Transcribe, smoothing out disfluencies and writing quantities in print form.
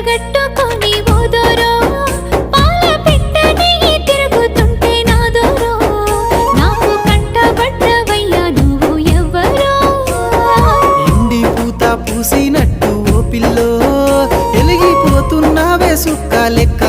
గట్టుకొని ఓదోరో పాల పిట్టని తిరుగుతుంటే నాదోరో నాకు కంటబడ్డవయ్యా నువ్వు ఎవ్వరో ఎండి పూత పూసినట్టు ఓ పిల్లో ఎలిగిపోతున్నావే సుక్క లెక్క